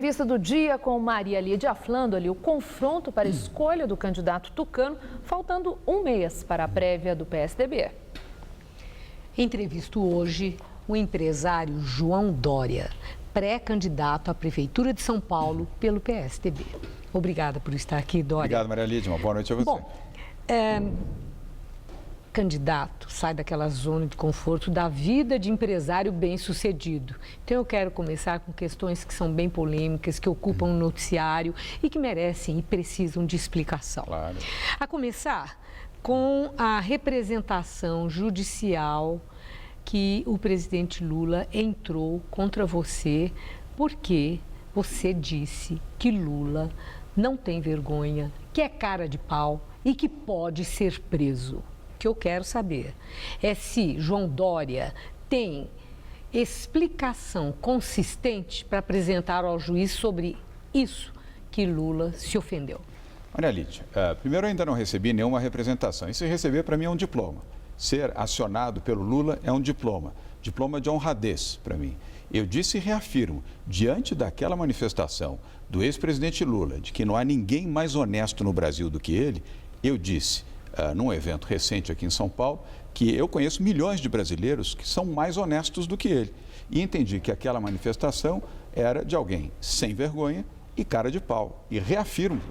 Vista do dia com Maria Lídia Flandoli, o confronto para a escolha do candidato tucano, faltando um mês para a prévia do PSDB. Entrevisto hoje o empresário João Dória, pré-candidato à Prefeitura de São Paulo pelo PSDB. Obrigada por estar aqui, Dória. Obrigado, Maria Lídia. Uma boa noite a você. Bom, candidato sai daquela zona de conforto da vida de empresário bem-sucedido. Então, eu quero começar com questões que são bem polêmicas, que ocupam o noticiário e que merecem e precisam de explicação. Claro. A começar com a representação judicial que o presidente Lula entrou contra você, porque você disse que Lula não tem vergonha, que é cara de pau e que pode ser preso. O que eu quero saber é se João Dória tem explicação consistente para apresentar ao juiz sobre isso que Lula se ofendeu. Maria Lídia, primeiro eu ainda não recebi nenhuma representação. E se receber, para mim é um diploma. Ser acionado pelo Lula é um diploma. Diploma de honradez para mim. Eu disse e reafirmo, diante daquela manifestação do ex-presidente Lula, de que não há ninguém mais honesto no Brasil do que ele, eu disse, num evento recente aqui em São Paulo, que eu conheço milhões de brasileiros que são mais honestos do que ele. E entendi que aquela manifestação era de alguém sem vergonha e cara de pau. E reafirmo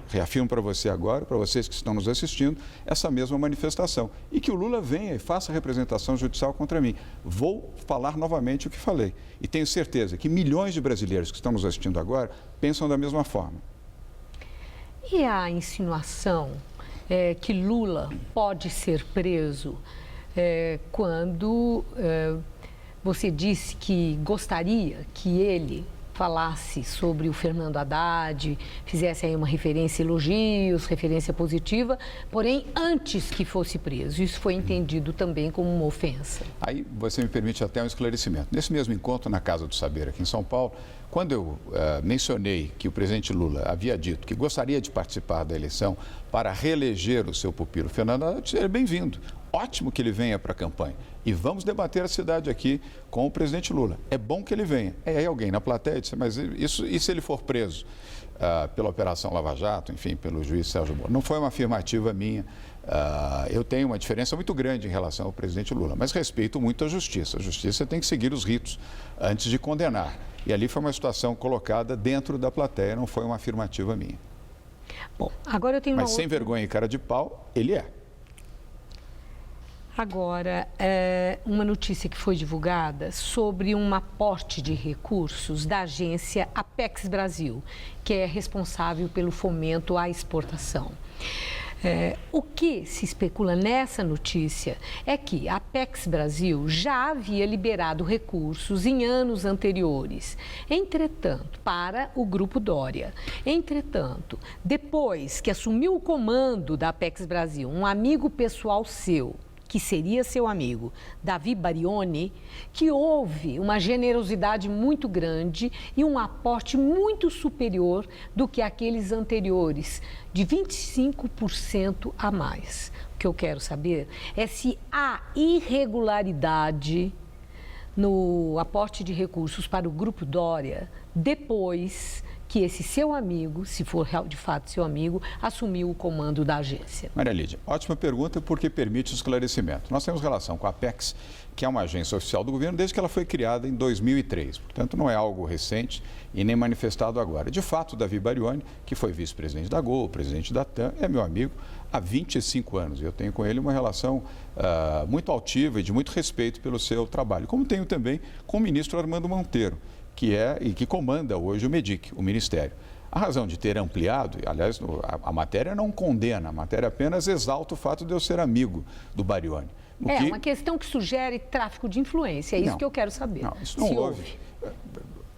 para você agora, para vocês que estão nos assistindo, essa mesma manifestação. E que o Lula venha e faça representação judicial contra mim. Vou falar novamente o que falei. E tenho certeza que milhões de brasileiros que estão nos assistindo agora pensam da mesma forma. E a insinuação que Lula pode ser preso quando você disse que gostaria que ele falasse sobre o Fernando Haddad, fizesse aí uma referência, elogios, referência positiva, porém antes que fosse preso. Isso foi entendido também como uma ofensa. Aí você me permite até um esclarecimento. Nesse mesmo encontro na Casa do Saber aqui em São Paulo, quando eu mencionei que o presidente Lula havia dito que gostaria de participar da eleição para reeleger o seu pupilo Fernando Haddad, eu disse, ele é bem-vindo. Ótimo que ele venha para a campanha. E vamos debater a cidade aqui com o presidente Lula. É bom que ele venha. Aí alguém na plateia disse, mas isso, e se ele for preso pela Operação Lava Jato, enfim, pelo juiz Sérgio Moro? Não foi uma afirmativa minha. Eu tenho uma diferença muito grande em relação ao presidente Lula, mas respeito muito a justiça. A justiça tem que seguir os ritos antes de condenar. E ali foi uma situação colocada dentro da plateia, não foi uma afirmativa minha. Bom, agora eu tenho Mas sem vergonha e cara de pau, ele é. Agora, uma notícia que foi divulgada sobre um aporte de recursos da agência Apex Brasil, que é responsável pelo fomento à exportação. O que se especula nessa notícia é que a Apex Brasil já havia liberado recursos em anos anteriores, entretanto, para o Grupo Dória. Entretanto, depois que assumiu o comando da Apex Brasil, um amigo pessoal seu, que seria seu amigo, Davi Barioni, que houve uma generosidade muito grande e um aporte muito superior do que aqueles anteriores, de 25% a mais. O que eu quero saber é se há irregularidade no aporte de recursos para o Grupo Dória depois que esse seu amigo, se for de fato seu amigo, assumiu o comando da agência. Maria Lídia, ótima pergunta porque permite o esclarecimento. Nós temos relação com a Apex, que é uma agência oficial do governo desde que ela foi criada em 2003. Portanto, não é algo recente e nem manifestado agora. De fato, Davi Barioni, que foi vice-presidente da Gol, presidente da TAM, é meu amigo há 25 anos. Eu tenho com ele uma relação muito altiva e de muito respeito pelo seu trabalho, como tenho também com o ministro Armando Monteiro, que é e que comanda hoje o MEDIC, o Ministério. A razão de ter ampliado, aliás, a matéria não condena, a matéria apenas exalta o fato de eu ser amigo do Barioni. Uma questão que sugere tráfico de influência, é isso que eu quero saber. Não, isso não houve.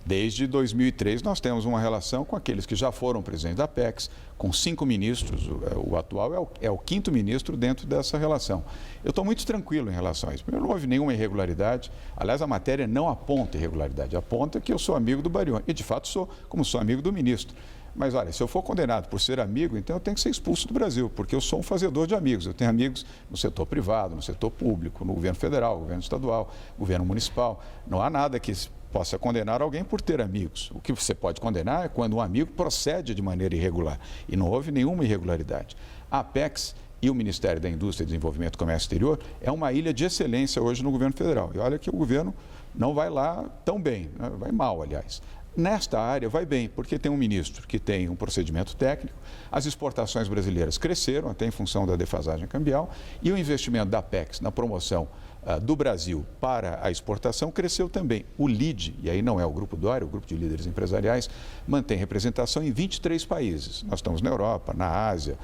Desde 2003, nós temos uma relação com aqueles que já foram presidentes da Apex, com 5 ministros. O atual é o 5º ministro dentro dessa relação. Eu estou muito tranquilo em relação a isso. Não houve nenhuma irregularidade. Aliás, a matéria não aponta irregularidade, aponta que eu sou amigo do Barioni. E, de fato, sou, como sou amigo do ministro. Mas, olha, se eu for condenado por ser amigo, então eu tenho que ser expulso do Brasil, porque eu sou um fazedor de amigos. Eu tenho amigos no setor privado, no setor público, no governo federal, governo estadual, governo municipal. Não há nada que possa condenar alguém por ter amigos. O que você pode condenar é quando um amigo procede de maneira irregular. E não houve nenhuma irregularidade. A Apex e o Ministério da Indústria, Desenvolvimento e Comércio Exterior é uma ilha de excelência hoje no governo federal. E olha que o governo não vai lá tão bem, né? Vai mal, aliás. Nesta área vai bem, porque tem um ministro que tem um procedimento técnico, as exportações brasileiras cresceram até em função da defasagem cambial e o investimento da Apex na promoção do Brasil para a exportação cresceu também. O LIDE, e aí não é o Grupo Dória, o Grupo de Líderes Empresariais, mantém representação em 23 países. Nós estamos na Europa, na Ásia,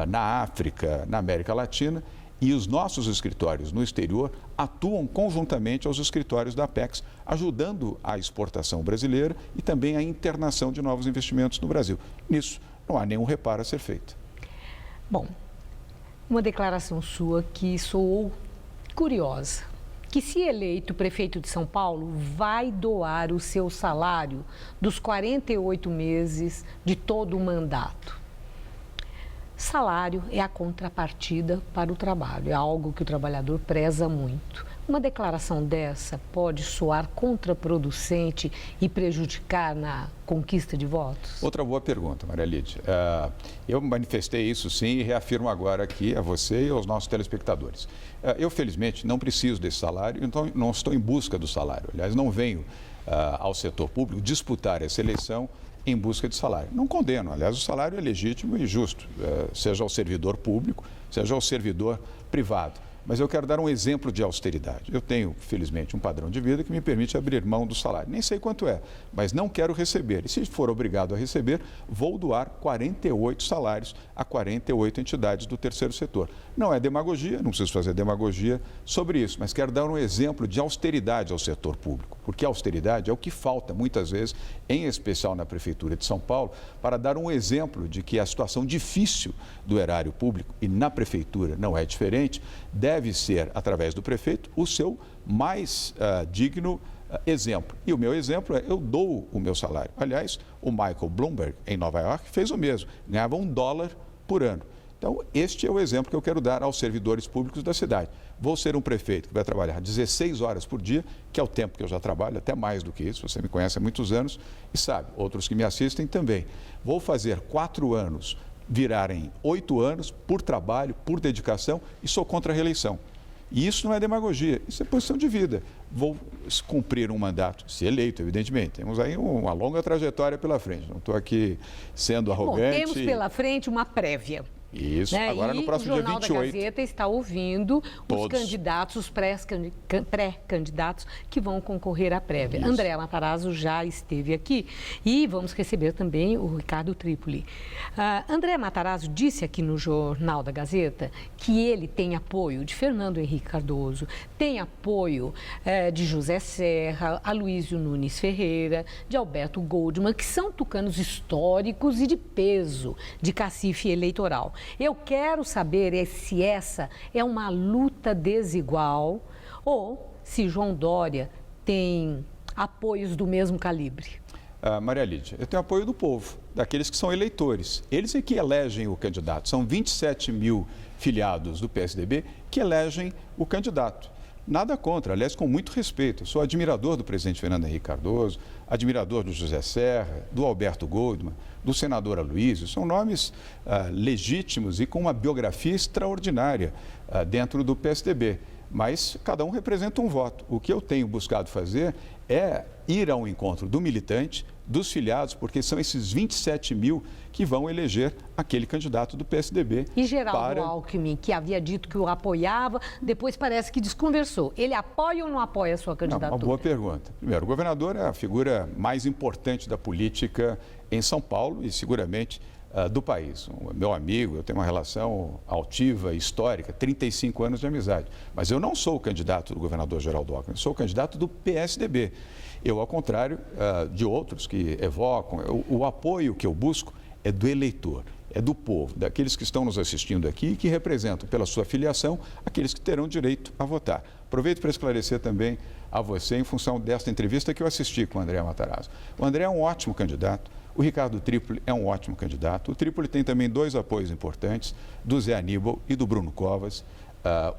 na África, na América Latina. E os nossos escritórios no exterior atuam conjuntamente aos escritórios da Apex, ajudando a exportação brasileira e também a internação de novos investimentos no Brasil. Nisso, não há nenhum reparo a ser feito. Bom, uma declaração sua que soou curiosa, que se eleito prefeito de São Paulo, vai doar o seu salário dos 48 meses de todo o mandato. Salário é a contrapartida para o trabalho, é algo que o trabalhador preza muito. Uma declaração dessa pode soar contraproducente e prejudicar na conquista de votos? Outra boa pergunta, Maria Lídia. Eu manifestei isso sim e reafirmo agora aqui a você e aos nossos telespectadores. Eu, felizmente, não preciso desse salário, então não estou em busca do salário. Aliás, não venho ao setor público disputar essa eleição em busca de salário. Não condeno, aliás, o salário é legítimo e justo, seja ao servidor público, seja ao servidor privado. Mas eu quero dar um exemplo de austeridade. Eu tenho, felizmente, um padrão de vida que me permite abrir mão do salário. Nem sei quanto é, mas não quero receber. E se for obrigado a receber, vou doar 48 salários a 48 entidades do terceiro setor. Não é demagogia, não preciso fazer demagogia sobre isso, mas quero dar um exemplo de austeridade ao setor público, porque a austeridade é o que falta muitas vezes, em especial na Prefeitura de São Paulo, para dar um exemplo de que a situação difícil do erário público, e na Prefeitura não é diferente, deve ser, através do prefeito, o seu mais digno exemplo. E o meu exemplo é, eu dou o meu salário. Aliás, o Michael Bloomberg, em Nova York, fez o mesmo, ganhava $1 por ano. Então, este é o exemplo que eu quero dar aos servidores públicos da cidade. Vou ser um prefeito que vai trabalhar 16 horas por dia, que é o tempo que eu já trabalho, até mais do que isso, você me conhece há muitos anos e sabe, outros que me assistem também. Vou fazer 4 anos virarem 8 anos por trabalho, por dedicação e sou contra a reeleição. E isso não é demagogia, isso é posição de vida. Vou cumprir um mandato, se eleito, evidentemente. Temos aí uma longa trajetória pela frente, não estou aqui sendo arrogante. Bom, temos pela frente uma prévia. Isso, né? Agora no próximo dia 28. O Jornal da Gazeta está ouvindo os candidatos, os pré-candidatos que vão concorrer à prévia. Isso. André Matarazzo já esteve aqui e vamos receber também o Ricardo Tripoli. André Matarazzo disse aqui no Jornal da Gazeta que ele tem apoio de Fernando Henrique Cardoso, tem apoio de José Serra, Aloysio Nunes Ferreira, de Alberto Goldman, que são tucanos históricos e de peso de cacife eleitoral. Eu quero saber se essa é uma luta desigual ou se João Dória tem apoios do mesmo calibre. Maria Lídia, eu tenho apoio do povo, daqueles que são eleitores. Eles é que elegem o candidato. São 27 mil filiados do PSDB que elegem o candidato. Nada contra, aliás, com muito respeito. Eu sou admirador do presidente Fernando Henrique Cardoso, admirador do José Serra, do Alberto Goldman, do senador Aloysio. São nomes legítimos e com uma biografia extraordinária dentro do PSDB. Mas cada um representa um voto. O que eu tenho buscado fazer é ir ao encontro do militante, dos filiados, porque são esses 27 mil que vão eleger aquele candidato do PSDB. E Geraldo Alckmin, que havia dito que o apoiava, depois parece que desconversou. Ele apoia ou não apoia a sua candidatura? Uma boa pergunta. Primeiro, o governador é a figura mais importante da política em São Paulo e seguramente do país. Meu amigo, eu tenho uma relação altiva, histórica, 35 anos de amizade. Mas eu não sou o candidato do governador Geraldo Alckmin, sou o candidato do PSDB. Eu, ao contrário de outros que evocam, o apoio que eu busco é do eleitor, é do povo, daqueles que estão nos assistindo aqui e que representam, pela sua filiação, aqueles que terão direito a votar. Aproveito para esclarecer também a você, em função desta entrevista que eu assisti com o André Matarazzo. O André é um ótimo candidato, o Ricardo Tripoli é um ótimo candidato. O Tripoli tem também 2 apoios importantes, do Zé Aníbal e do Bruno Covas.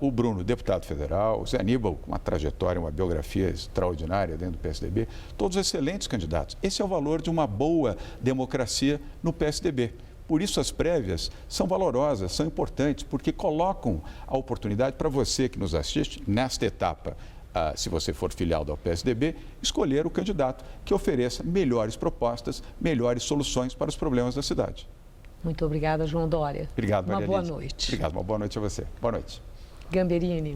o Bruno, deputado federal, o Zé Aníbal, com uma trajetória, uma biografia extraordinária dentro do PSDB, todos excelentes candidatos. Esse é o valor de uma boa democracia no PSDB. Por isso, as prévias são valorosas, são importantes, porque colocam a oportunidade para você que nos assiste, nesta etapa, se você for filiado ao PSDB, escolher o candidato que ofereça melhores propostas, melhores soluções para os problemas da cidade. Muito obrigada, João Dória. Obrigado, Maria Uma boa Lídia. noite. Obrigado, uma boa noite a você. Boa noite. Gamberini.